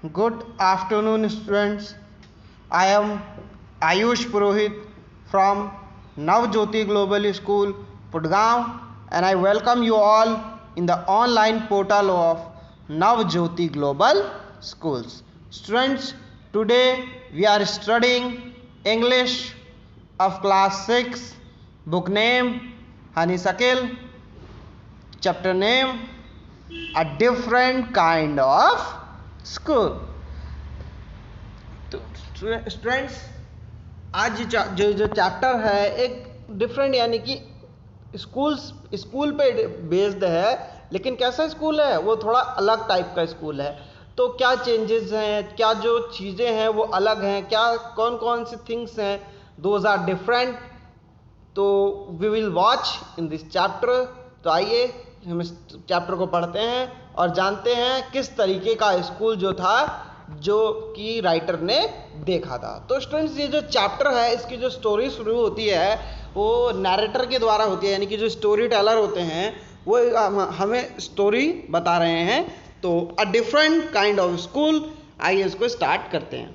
Good afternoon, students. I am Ayush Purohit from Navjyoti Global School, Pudgaon, and I welcome you all in the online portal of Navjyoti Global Schools. Students, today we are studying English of class 6, book name Honeysuckle, chapter name A Different Kind of School. तो students, आज जो chapter है एक different यानी कि school पे based है, लेकिन कैसा स्कूल है वो थोड़ा अलग टाइप का स्कूल है। तो क्या चेंजेस हैं, क्या जो चीज़ें हैं वो अलग हैं, क्या कौन कौन सी थिंग्स हैं, दोज आर डिफरेंट। तो we will watch in this chapter. तो आइए हम इस चैप्टर को पढ़ते हैं और जानते हैं किस तरीके का स्कूल जो था जो कि राइटर ने देखा था। तो स्टूडेंट्स, ये जो चैप्टर है इसकी जो स्टोरी शुरू होती है वो नैरेटर के द्वारा होती है, यानी कि जो स्टोरी टेलर होते हैं वो हमें स्टोरी बता रहे हैं। तो a different kind of school, आइए इसको स्टार्ट करते हैं।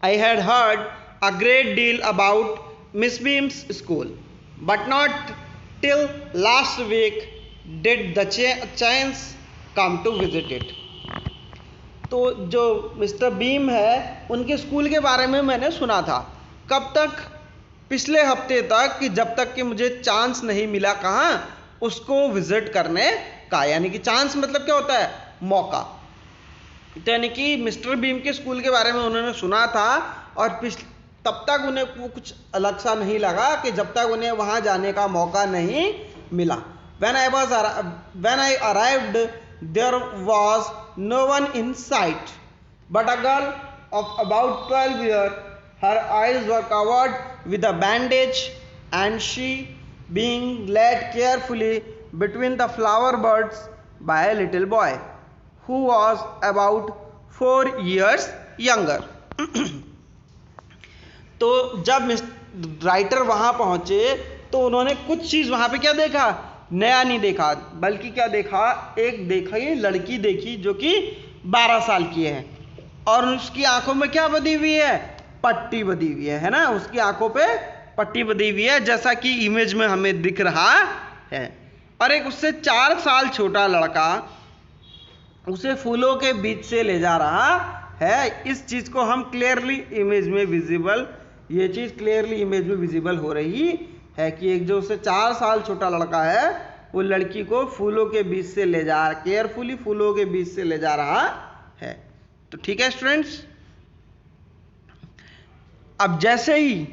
I had heard a great deal about miss beams school, but not till last week did the chance come to visit it। तो जो मिस्टर बीम है उनके स्कूल के बारे में मैंने सुना था। कब तक? पिछले हफ्ते तक, कि जब तक कि मुझे चांस नहीं मिला कहाँ उसको विजिट करने का। यानी कि चांस मतलब क्या होता है? मौका। तो यानी कि मिस्टर बीम के स्कूल के बारे में उन्होंने सुना था और तब तक उन्हें वो कुछ अलग सा नहीं लगा कि जब तक उन्हें वहाँ जाने का मौका नहीं मिला। When I arrived, there was no one in sight, but a girl of about 12 years. Her eyes were covered with a bandage, and she being led carefully between the flower buds by a little boy who was about 4 years younger. तो जब writer वहाँ पहुँचे तो उन्होंने कुछ चीज़ वहाँ पे क्या देखा? नया नहीं देखा, बल्कि क्या देखा? एक देखा ये लड़की देखी जो कि 12 साल की है और उसकी आंखों में क्या बधी हुई है? पट्टी बधी हुई है ना? उसकी आंखों पे पट्टी बधी हुई है, जैसा कि इमेज में हमें दिख रहा है। और एक उससे 4 साल छोटा लड़का उसे फूलों के बीच से ले जा रहा है। इस चीज़ को हम क्लियरली इमेज में विजिबल, ये चीज़ क्लियरली इमेज में विजिबल हो रही है कि एक जो उससे 4 साल छोटा लड़का है वो लड़की को फूलों के बीच से ले जा, केयरफुली फूलों के बीच से ले जा रहा है। तो ठीक है स्टूडेंट्स, अब जैसे ही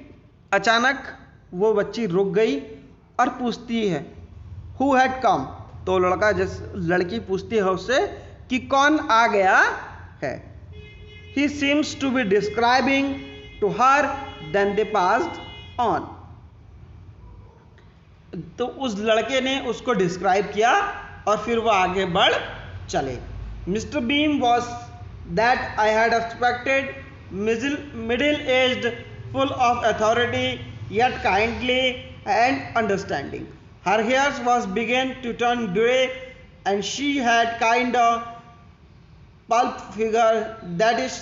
अचानक वो बच्ची रुक गई और पूछती है हु हैड कम। तो लड़की पूछती है उससे कि कौन आ गया है। He seems to be describing to her, then they passed on. तो उस लड़के ने उसको डिस्क्राइब किया और फिर वो आगे बढ़ चले। Mister beam was that I had expected, middle aged, full of authority, yet kindly and understanding. Her hairs was began to turn grey, and she had kind of pulp figure that is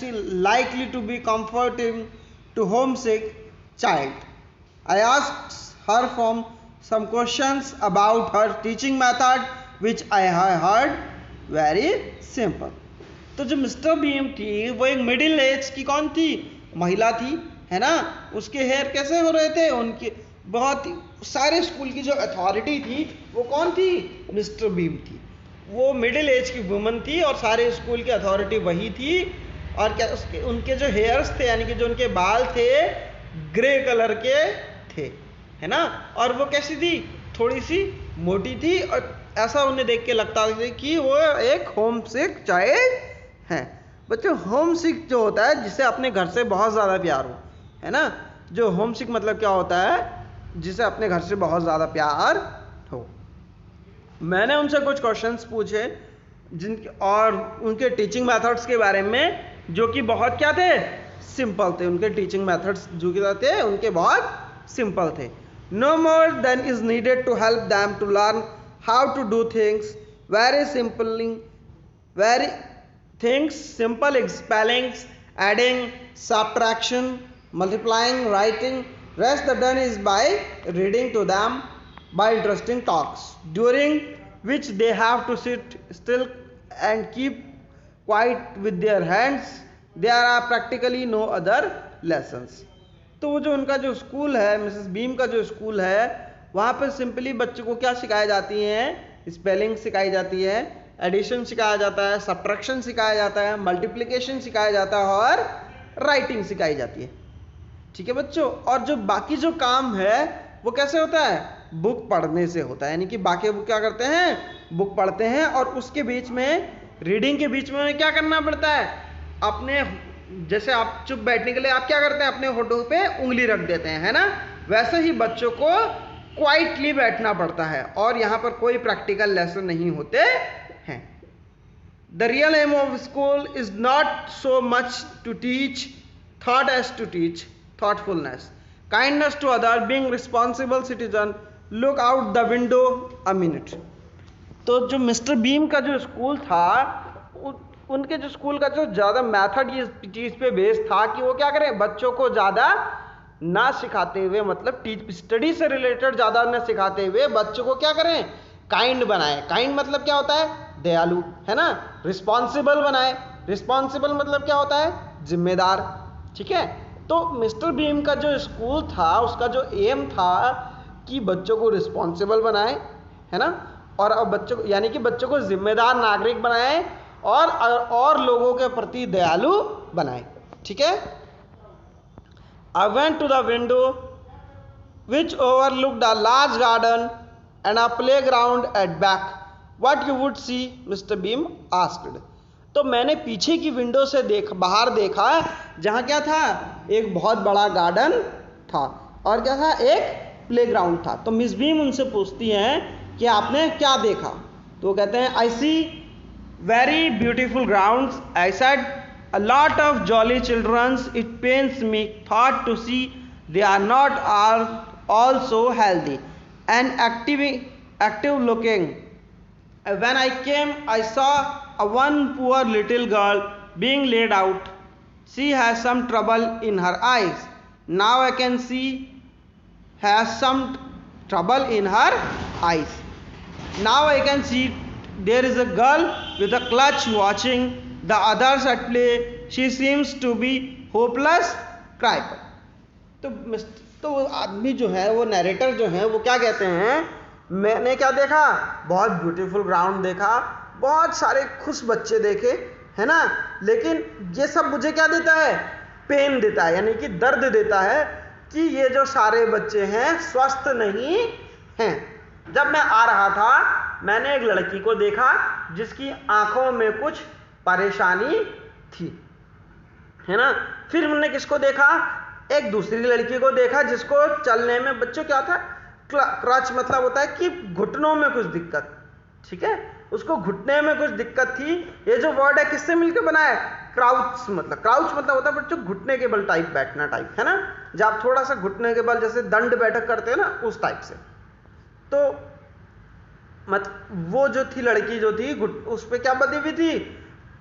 likely to be comforting to homesick child. I asked her from some questions about her teaching method, which I heard very simple. तो जो mister beam थी वो एक middle age की कौन थी? महिला थी, है ना? उसके हेयर कैसे हो रहे थे? उनके बहुत सारे स्कूल की जो अथॉरिटी थी वो कौन थी? मिस्टर बीम थी। वो मिडिल एज की वुमन थी और सारे स्कूल की अथॉरिटी वही थी। और क्या उनके जो हेयर्स थे, यानी कि जो उनके बाल थे, ग्रे कलर के थे, है ना? और वो कैसी थी? थोड़ी सी मोटी थी और ऐसा उन्हें देख के लगता था कि वो एक होम सिक चाइल्ड है। बच्चों, होम सिक जो होता है जिसे अपने घर से बहुत ज़्यादा प्यार हो, है ना? जो होम सिक मतलब क्या होता है? जिसे अपने घर से बहुत ज़्यादा प्यार हो। मैंने उनसे कुछ क्वेश्चंस पूछे जिनके और उनके टीचिंग मेथड्स के बारे में, जो कि बहुत क्या थे? सिंपल थे। उनके टीचिंग मेथड्स जो कि थे उनके बहुत सिंपल थे। No more than is needed to help them to learn how to do things very simply, very things simple spellings, adding, subtraction, multiplying, writing. Rest the done is by reading to them by interesting talks, during which they have to sit still and keep quiet with their hands. There are practically no other lessons. तो वो जो उनका जो school है, Mrs beam का जो school है, वहाँ पर सिंपली बच्चों को क्या सिखाई जाती हैं? स्पेलिंग सिखाई जाती है, एडिशन सिखाया जाता है, सब्ट्रैक्शन सिखाया जाता है, मल्टीप्लिकेशन सिखाया जाता है और राइटिंग सिखाई जाती है. ठीक है बच्चों. और जो बाकी जो काम है वो कैसे होता है? बुक पढ़ने से होता है. यानी कि बाकी बुक क्या करते हैं? बुक पढ़ते हैं और उसके बीच में, रीडिंग के बीच में क्या करना पड़ता है? अपने, जैसे आप चुप बैठने के लिए आप क्या करते हैं? अपने होठों पे उंगली रख देते हैं, है ना? वैसे ही बच्चों को क्वाइटली बैठना पड़ता है और यहाँ पर कोई प्रैक्टिकल लेसन नहीं होते हैं. The real aim of school is not so much to teach thought as to teach thoughtfulness, kindness to others, being responsible citizen, look out the window a minute. तो जो मिस्टर बीम का जो school था, उनके जो school का जो ज़्यादा मेथड ये चीज़ पे बेस्ड था कि वो क्या करें? बच्चों को ज़्यादा ना सिखाते हुए, मतलब स्टडी से रिलेटेड ज़्यादा ना सिखाते हुए बच्चों को क्या करें? काइंड बनाए. काइंड मतलब क्या होता है? दयालु, है ना? रिस्पॉन्सिबल बनाए. रिस्पॉन्सिबल मतलब क्या होता है? जिम्मेदार. ठीक है. तो मिस्टर बीम का जो स्कूल था, उसका जो एम था कि बच्चों को रिस्पॉन्सिबल बनाए, है ना? और अब बच्चों को, यानी कि बच्चों को जिम्मेदार नागरिक बनाए और लोगों के प्रति दयालु बनाए. ठीक है. I went to the window which overlooked a large garden and a playground at back. What you would see? Mister Beam asked. तो मैंने पीछे की विंडो से बाहर देखा, जहाँ क्या था? एक बहुत बड़ा गार्डन था और क्या था? एक प्लेग्राउंड था. तो मिस बीम उनसे पूछती हैं कि आपने क्या देखा? तो वो कहते हैं, I see very beautiful grounds. I said, a lot of jolly childrens. It pains me thought to see they are not all so healthy and active looking. When I came, I saw one poor little girl being laid out. She has some trouble in her eyes. Now I can see has some trouble in her eyes. Now I can see there is a girl with a clutch watching the others at play. She seems to be hopeless cripple. तो वो आदमी जो है, वो narrator जो है, वो क्या कहते हैं? मैंने क्या देखा? बहुत ब्यूटीफुल ग्राउंड देखा, बहुत सारे खुश बच्चे देखे, है ना? लेकिन ये सब मुझे क्या देता है? पेन देता है, यानी कि दर्द देता है कि ये जो सारे बच्चे हैं स्वस्थ नहीं हैं. जब मैं आ रहा था, मैंने एक लड़की को देखा जिसकी आंखों में कुछ परेशानी थी, है ना? फिर हमने किसको देखा? एक दूसरी लड़की को देखा जिसको चलने में बच्चों क्या था? क्रच मतलब होता है कि घुटनों में कुछ दिक्कत. ठीक है. उसको घुटने में कुछ दिक्कत थी. ये जो वर्ड है किससे मिलकर बना है? क्राउच मतलब होता है बच्चों घुटने के बल टाइप, बैठना टाइप, है ना? जब आप थोड़ा सा घुटने के बल जैसे दंड बैठक करते हैं ना, उस टाइप से. तो वो जो थी लड़की जो थी, उस पर क्या बदी हुई थी?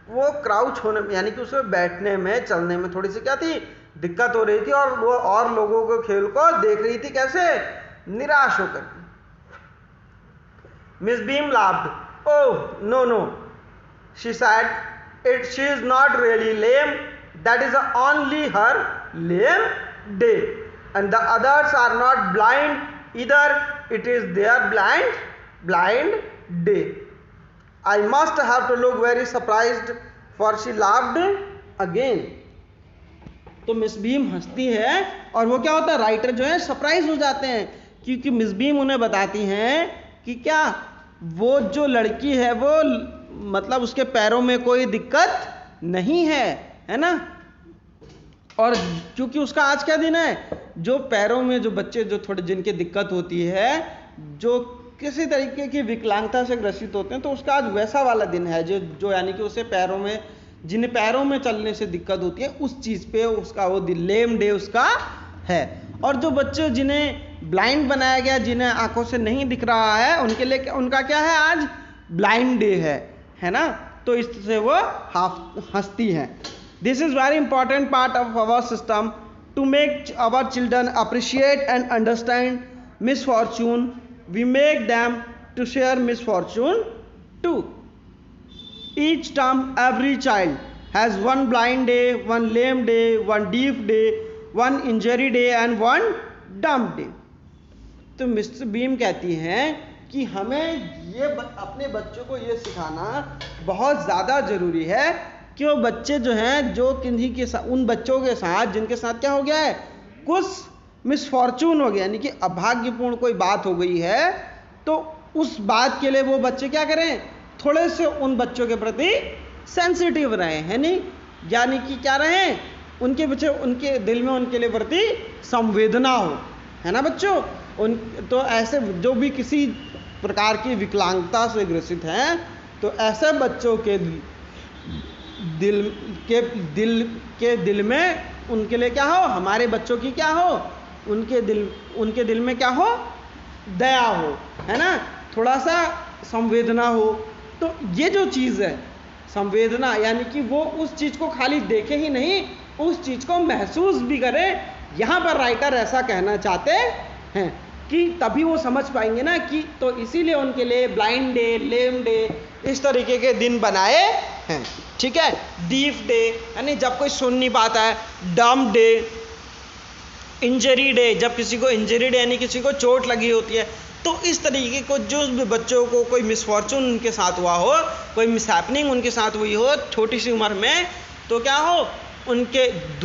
वो क्राउच होने में, यानी कि उसे बैठने में, चलने में थोड़ी सी क्या थी? दिक्कत हो रही थी. और वो और लोगों के खेल को देख रही थी कैसे? निराश होकर. Miss beam laughed. Oh no, she said, she is not really lame. That is only her lame day, and the others are not blind either. It is their blind day. I must have to look very surprised, for she laughed again. तो miss beam हंसती है और वो क्या होता है? Writer जो है सरप्राइज हो जाते हैं, क्योंकि मिस बीम उन्हें बताती हैं कि क्या वो जो लड़की है वो मतलब उसके पैरों में कोई दिक्कत नहीं है, है ना? और क्योंकि उसका आज क्या दिन है? जो पैरों में जो बच्चे जो थोड़े जिनकी दिक्कत होती है, जो किसी तरीके की विकलांगता से ग्रसित होते हैं, तो उसका आज वैसा वाला दिन है जो यानी कि उसे पैरों में, जिन्हें पैरों में चलने से दिक्कत होती है, उस चीज़ पे उसका वो लेम डे उसका है. और जो बच्चे जिन्हें ब्लाइंड बनाया गया, जिन्हें आंखों से नहीं दिख रहा है, उनके लिए उनका क्या है? आज ब्लाइंड डे है ना? तो इससे वो हंसती है। This is very important part of our system to make our children appreciate and understand misfortune. We make them to share misfortune too. Each term every child has one blind day, one lame day, one deaf day, one injury day and one dumb day. तो Mister Beam कहती हैं कि हमें ये अपने बच्चों को ये सिखाना बहुत ज़्यादा ज़रूरी है कि वो बच्चे जो हैं, जो किन्हीं के साथ, उन बच्चों के साथ जिनके साथ क्या हो गया है, कुछ मिसफॉर्चून हो गया, यानी कि अभाग्यपूर्ण कोई बात हो गई है, तो उस बात के लिए वो बच्चे क्या करें, थोड़े से उन बच्चों के प्रति सेंसिटिव रहें, है नहीं, यानी कि क्या रहें, उनके बच्चे, उनके दिल में उनके लिए प्रति संवेदना हो, है ना बच्चों। उन तो ऐसे जो भी किसी प्रकार की विकलांगता से ग्रसित हैं, तो ऐसे बच्चों के दिल में उनके लिए क्या हो, हमारे बच्चों की क्या हो, उनके दिल में क्या हो, दया हो, है ना, थोड़ा सा संवेदना हो। तो ये जो चीज़ है संवेदना, यानी कि वो उस चीज़ को खाली देखे ही नहीं, उस चीज़ को महसूस भी करे। यहाँ पर राइटर ऐसा कहना चाहते हैं कि तभी वो समझ पाएंगे ना कि, तो इसीलिए उनके लिए ब्लाइंड डे, लेम डे, इस तरीके के दिन बनाए हैं, ठीक है। डीफ डे यानी जब कोई सुन नहीं पाता है, डम्प डे, इंजरी डे जब किसी को इंजरी डे यानी किसी को चोट लगी होती है। तो इस तरीके को जो भी बच्चों को कोई मिसफॉर्चून उनके साथ हुआ हो, कोई मिसहैपनिंग उनके साथ हुई हो छोटी सी उम्र में, तो क्या हो, उनके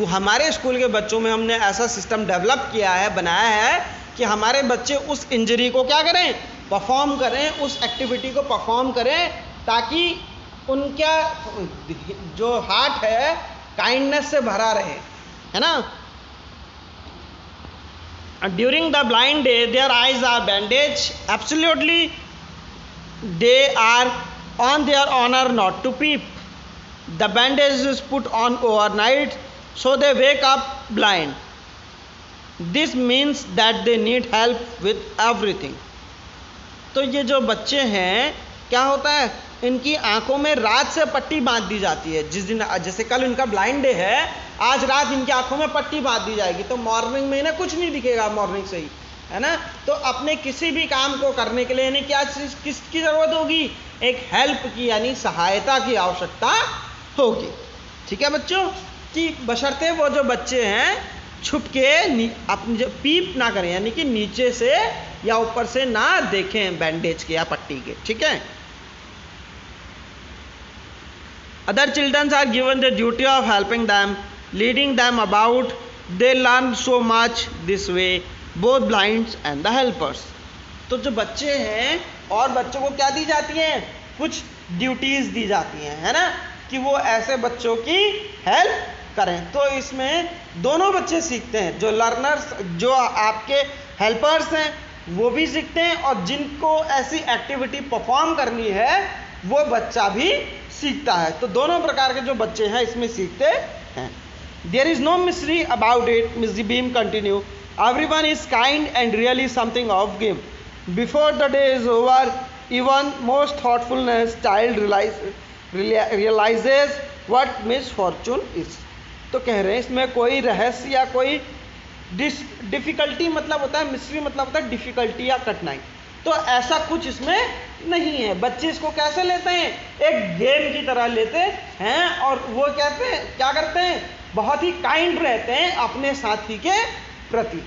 हमारे स्कूल के बच्चों में हमने ऐसा सिस्टम डेवलप किया है, बनाया है कि हमारे बच्चे उस इंजरी को क्या करें, परफॉर्म करें, उस एक्टिविटी को परफॉर्म करें, ताकि उनका जो हार्ट है काइंडनेस से भरा रहे, है ना। During the blind day, their eyes are bandaged. Absolutely, they are on their honor not to peep. The bandage is put on overnight, so they wake up blind. This means that they need help with everything. तो ये जो बच्चे हैं, क्या होता है, इनकी आंखों में रात से पट्टी बांध दी जाती है। जिस दिन, जैसे कल इनका ब्लाइंड डे है, आज रात इनकी आंखों में पट्टी बांध दी जाएगी, तो मॉर्निंग में इन्हें कुछ नहीं दिखेगा, मॉर्निंग से ही, है ना। तो अपने किसी भी काम को करने के लिए इन्हें क्या चीज, किसकी जरूरत होगी, एक हेल्प की, यानी सहायता की आवश्यकता होगी, ठीक है बच्चों। कि बशर्ते वो जो बच्चे हैं छुप के अपनी जो पीप ना करें, यानी कि नीचे से या ऊपर से ना देखें बैंडेज के या पट्टी के, ठीक है। Other children are given the duty of helping them, leading them about. They learn so much this way, both blinds and the helpers. तो जो बच्चे हैं और बच्चों को क्या दी जाती हैं, कुछ ड्यूटीज दी जाती हैं, है ना, कि वो ऐसे बच्चों की हेल्प करें। तो इसमें दोनों बच्चे सीखते हैं, जो लर्नर्स, जो आपके हेल्पर्स हैं वो भी सीखते हैं, और जिनको ऐसी एक्टिविटी परफॉर्म करनी है वो बच्चा भी सीखता है। तो दोनों प्रकार के जो बच्चे हैं इसमें सीखते हैं। There is no mystery about it, Miss Beam continue, everyone is kind and really something of give. Before the day is over, even most thoughtfulness child realises what misfortune is. तो कह रहे हैं इसमें कोई रहस्य या कोई डिफिकल्टी मतलब होता है, मिस्ट्री मतलब होता है डिफिकल्टी या कठिनाई, तो ऐसा कुछ इसमें नहीं है। बच्चे इसको कैसे लेते हैं, एक गेम की तरह लेते हैं, और वो कहते हैं, क्या करते हैं, बहुत ही काइंड रहते हैं अपने साथी के प्रति।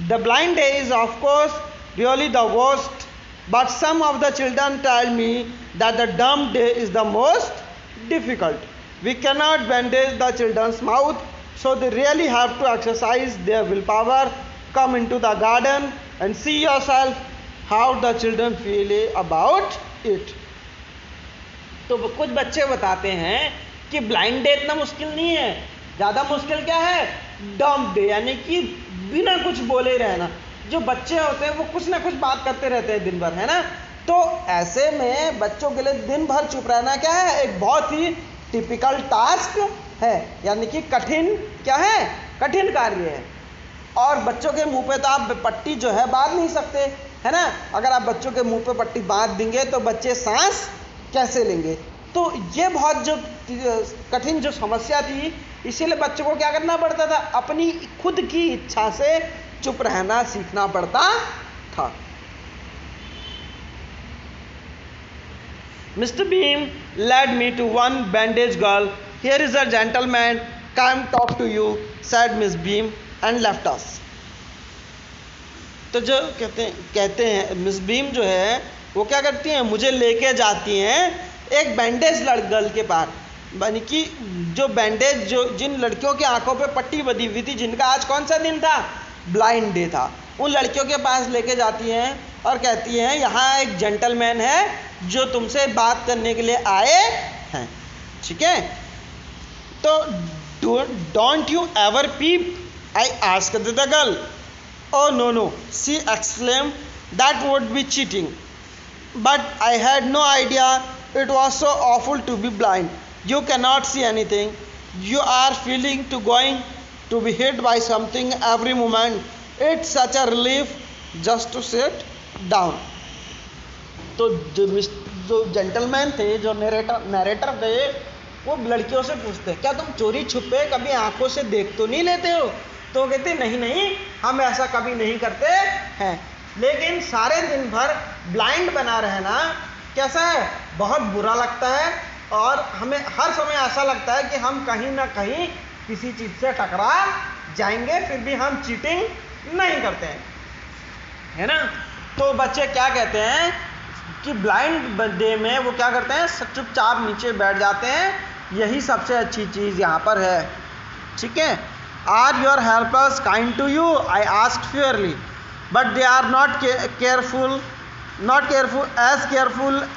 The blind day is of course really the worst, but some of the children tell me that the dumb day is the most difficult. We cannot bandage the children's mouth, so they really have to exercise their willpower. Come into the garden and see yourself how the children feel about it. तो कुछ बच्चे बताते हैं कि blind day इतना मुश्किल नहीं है, ज़्यादा मुश्किल क्या है, डम्प डे, यानी कि बिना कुछ बोले रहना। जो बच्चे होते हैं वो कुछ ना कुछ बात करते रहते हैं दिन भर, है ना। तो ऐसे में बच्चों के लिए दिन भर चुप रहना क्या है, एक बहुत ही टिपिकल टास्क है, यानी कि कठिन, क्या है, कठिन कार्य है। और बच्चों के मुंह पे तो आप पट्टी जो है बांध नहीं सकते, है ना। अगर आप बच्चों के मुंह पे पट्टी बांध देंगे तो बच्चे सांस कैसे लेंगे। तो ये बहुत जो कठिन जो समस्या थी, इसीलिए बच्चों को क्या करना पड़ता था, अपनी खुद की इच्छा से चुप रहना सीखना पड़ता था। Mr. Beam led me to one bandaged girl. Here is a gentleman, come talk to you, said Miss Beam and left us. तो जो कहते हैं मिस बीम जो है वो क्या करती हैं, मुझे लेके जाती हैं एक बैंडेज गर्ल के पास, यानी कि जो बैंडेज, जो जिन लड़कियों की आंखों पे पट्टी बंधी हुई थी, जिनका आज कौन सा दिन था, ब्लाइंड डे था, उन लड़कियों के पास लेके जाती हैं और कहती हैं यहाँ एक जेंटलमैन है जो तुमसे बात करने के लिए आए हैं। ठीक है, तो don't you ever peep, I asked the girl. Oh no, she exclaimed, that would be cheating. But I had no idea it was so awful to be blind. You cannot see anything. You are feeling going to be hit by something every moment. It's such a relief just to sit down. तो जो gentleman थे, जो narrator थे, वो लड़कियों से पूछते, क्या तुम चोरी छुपे कभी आंखों से देख तो नहीं लेते हो? तो कहते नहीं, हम ऐसा कभी नहीं करते हैं। लेकिन सारे दिन भर ब्लाइंड बना रहना कैसा है, बहुत बुरा लगता है, और हमें हर समय ऐसा लगता है कि हम कहीं ना कहीं किसी चीज़ से टकरा जाएंगे, फिर भी हम चीटिंग नहीं करते हैं, है ना। तो बच्चे क्या कहते हैं कि ब्लाइंड डे में वो क्या करते हैं, चुपचाप नीचे बैठ जाते हैं। यही सबसे अच्छी चीज़ यहाँ पर है। ठीक है, Are your helpers kind to you? I asked fairly. But they are not careful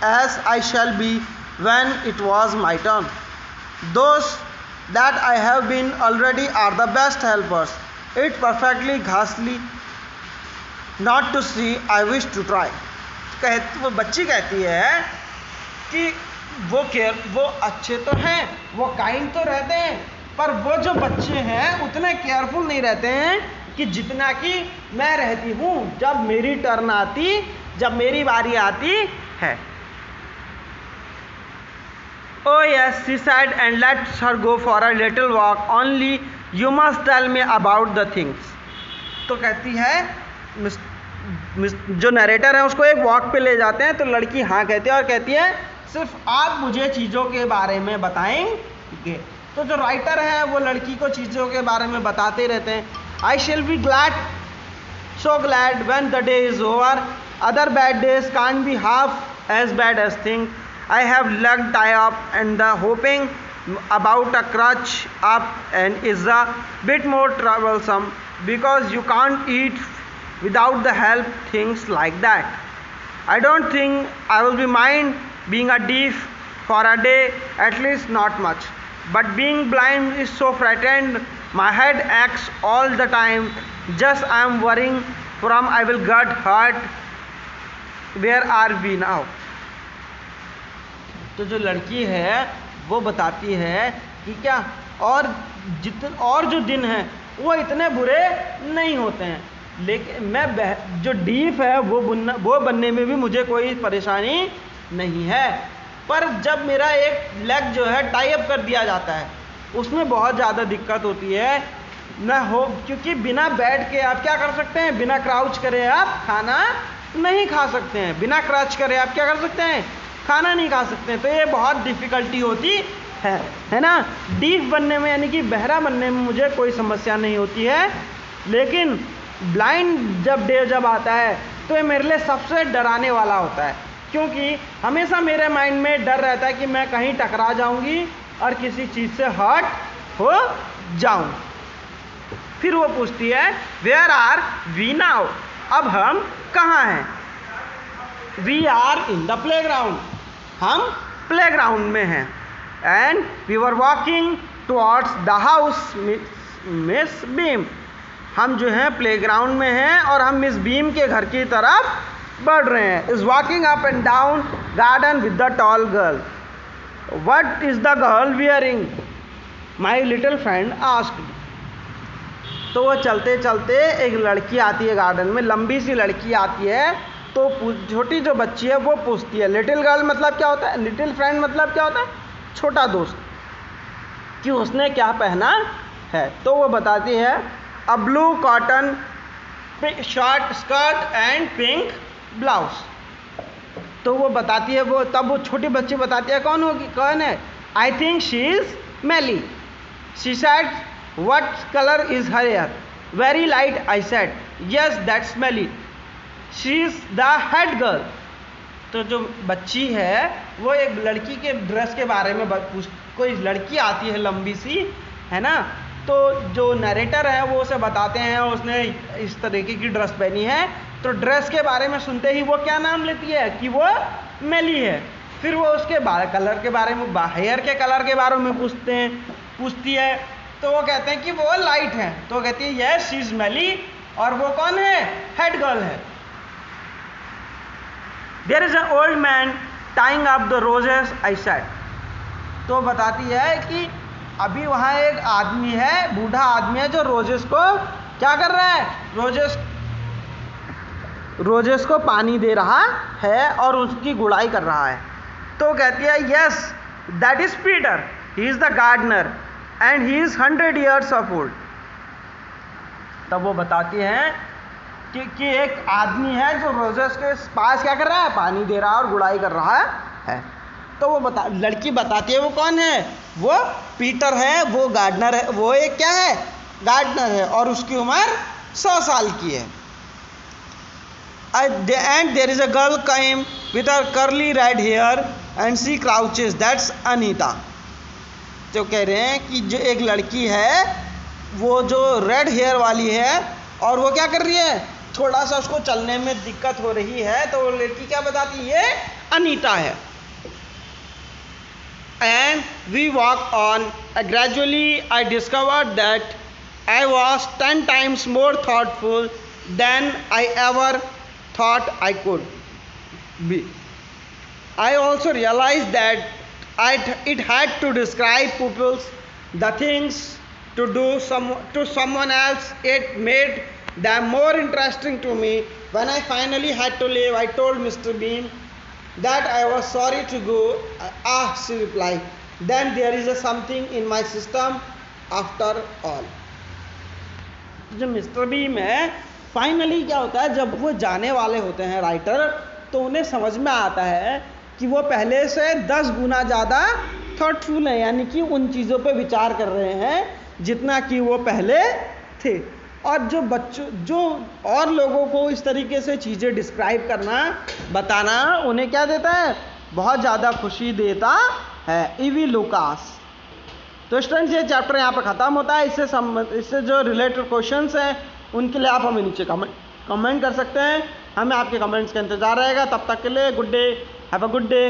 as I shall be when it was my turn. Those that I have been already are the best helpers. It's perfectly ghastly not to see. I wish to try. वो बच्ची कहती है कि वो अच्छे तो हैं, वो काइंड तो रहते हैं, पर वो जो बच्चे हैं उतने केयरफुल नहीं रहते हैं कि जितना कि मैं रहती हूँ जब मेरी टर्न आती, जब मेरी बारी आती है। Oh yes, she said, and let her go for a little walk. Only you must tell me about the things. तो कहती है, जो नरेटर है उसको एक वॉक पे ले जाते हैं, तो लड़की हाँ कहती है और कहती है सिर्फ आप मुझे चीज़ों के बारे में बताएंगे। तो जो राइटर है वो लड़की को चीज़ों के बारे में बताते रहते हैं। I shall be so glad when the day is over. Other bad days can't be half as bad as things. I have leg tie up and the hoping about a crutch up and is a bit more troublesome because you can't eat without the help, things like that. I don't think I will be mind being a deaf for a day, at least not much. But being blind is so frightened, my head aches all the time. Just I am worrying from I will get hurt. Where are we now? तो जो लड़की है वो बताती है कि क्या और जो दिन हैं वो इतने बुरे नहीं होते हैं, लेकिन मैं जो डीफ है वो बनने में भी मुझे कोई परेशानी नहीं है, पर जब मेरा एक लेग जो है टाई अप कर दिया जाता है उसमें बहुत ज़्यादा दिक्कत होती है क्योंकि बिना बैठ के आप क्या कर सकते हैं, बिना क्राउच करे आप खाना नहीं खा सकते हैं, बिना क्राउच करे आप क्या कर सकते हैं, खाना नहीं खा सकते हैं। तो ये बहुत डिफ़िकल्टी होती है ना। डीफ बनने में यानी कि बहरा बनने में मुझे कोई समस्या नहीं होती है, लेकिन ब्लाइंड जब आता है तो ये मेरे लिए सबसे डराने वाला होता है, क्योंकि हमेशा मेरे माइंड में डर रहता है कि मैं कहीं टकरा जाऊंगी और किसी चीज़ से हर्ट हो जाऊं। फिर वो पूछती है वेयर आर वी नाउ, अब हम कहाँ हैं। We are in the playground, हम प्लेग्राउंड में हैं। And we were walking towards the house Miss Beam, हम जो हैं प्लेग्राउंड में हैं और हम मिस बीम के घर की तरफ बढ़ रहे हैं। Is walking up and down garden with the tall girl. What is the girl wearing, my little friend asked. तो वो चलते चलते एक लड़की आती है गार्डन में, लंबी सी लड़की आती है तो छोटी जो बच्ची है वो पूछती है, लिटिल गर्ल मतलब क्या होता है, लिटिल फ्रेंड मतलब क्या होता है, छोटा दोस्त, कि उसने क्या पहना है। तो वो बताती है a blue cotton short skirt and pink blouse. तो वो बताती है, वो तब वो छोटी बच्ची बताती है कौन होगी, कौन है, I think she is Mellie. She said what colour is her hair, very light I said yes that's Mellie, she is the head girl. तो जो बच्ची है वो एक लड़की के ड्रेस के बारे में कोई लड़की आती है लंबी सी, है ना, तो जो नरेटर है वो उसे बताते हैं उसने इस तरीके की ड्रेस पहनी है, तो ड्रेस के बारे में सुनते ही वो क्या नाम लेती है कि वो मेली है। फिर वो उसके कलर के बारे में, हेयर के कलर के बारे में पूछती है, तो वो कहते हैं कि वो लाइट है, तो कहती है यस शी इज मेली, और वो कौन है, हेड गर्ल है। There is an old man tying up the roses I said. तो बताती है कि अभी वहाँ एक आदमी है, बूढ़ा आदमी है, जो रोजेस को क्या कर रहा है, रोजेस को पानी दे रहा है और उसकी गुड़ाई कर रहा है। तो कहती है yes that is Peter, he is the gardener and he is 100 years of old। तब वो बताती हैं कि एक आदमी है जो रोजेस के पास क्या कर रहा है, पानी दे रहा है और गुड़ाई कर रहा है। तो वो लड़की बताती है वो कौन है, वो पीटर है, वो गार्डनर है, वो एक क्या है, गार्डनर है, और उसकी उम्र 100 साल की है। And there is a girl came with her curly red hair and she crouches, that's Anita। जो कह रहे हैं कि जो एक लड़की है वो जो रेड हेयर वाली है और वो क्या कर रही है, थोड़ा सा उसको चलने में दिक्कत हो रही है, तो वो लड़की क्या बताती है, ये अनीता है। And we walked on. Gradually I discovered that I was 10 times more thoughtful than I ever thought I could be. I also realized that it had to describe pupils, the things to do to someone else. It made them more interesting to me. When I finally had to leave, I told Mr. Bean that I was sorry to go. She replied, then there is something in my system after all। जो mister been है, finally क्या होता है, जब वो जाने वाले होते हैं राइटर, तो उन्हें समझ में आता है कि वो पहले से 10 गुना ज़्यादा थॉटफुल है, यानी कि उन चीज़ों पे विचार कर रहे हैं जितना कि वो पहले थे। और जो और लोगों को इस तरीके से चीज़ें डिस्क्राइब करना, बताना, उन्हें क्या देता है, बहुत ज़्यादा खुशी देता है। EV Lucas. तो स्टूडेंट्स ये चैप्टर यहाँ पर ख़त्म होता है। इससे जो रिलेटेड क्वेश्चंस हैं उनके लिए आप हमें नीचे कमेंट कर सकते हैं। हमें आपके कमेंट्स का इंतज़ार रहेगा। तब तक के लिए good day, have a good day.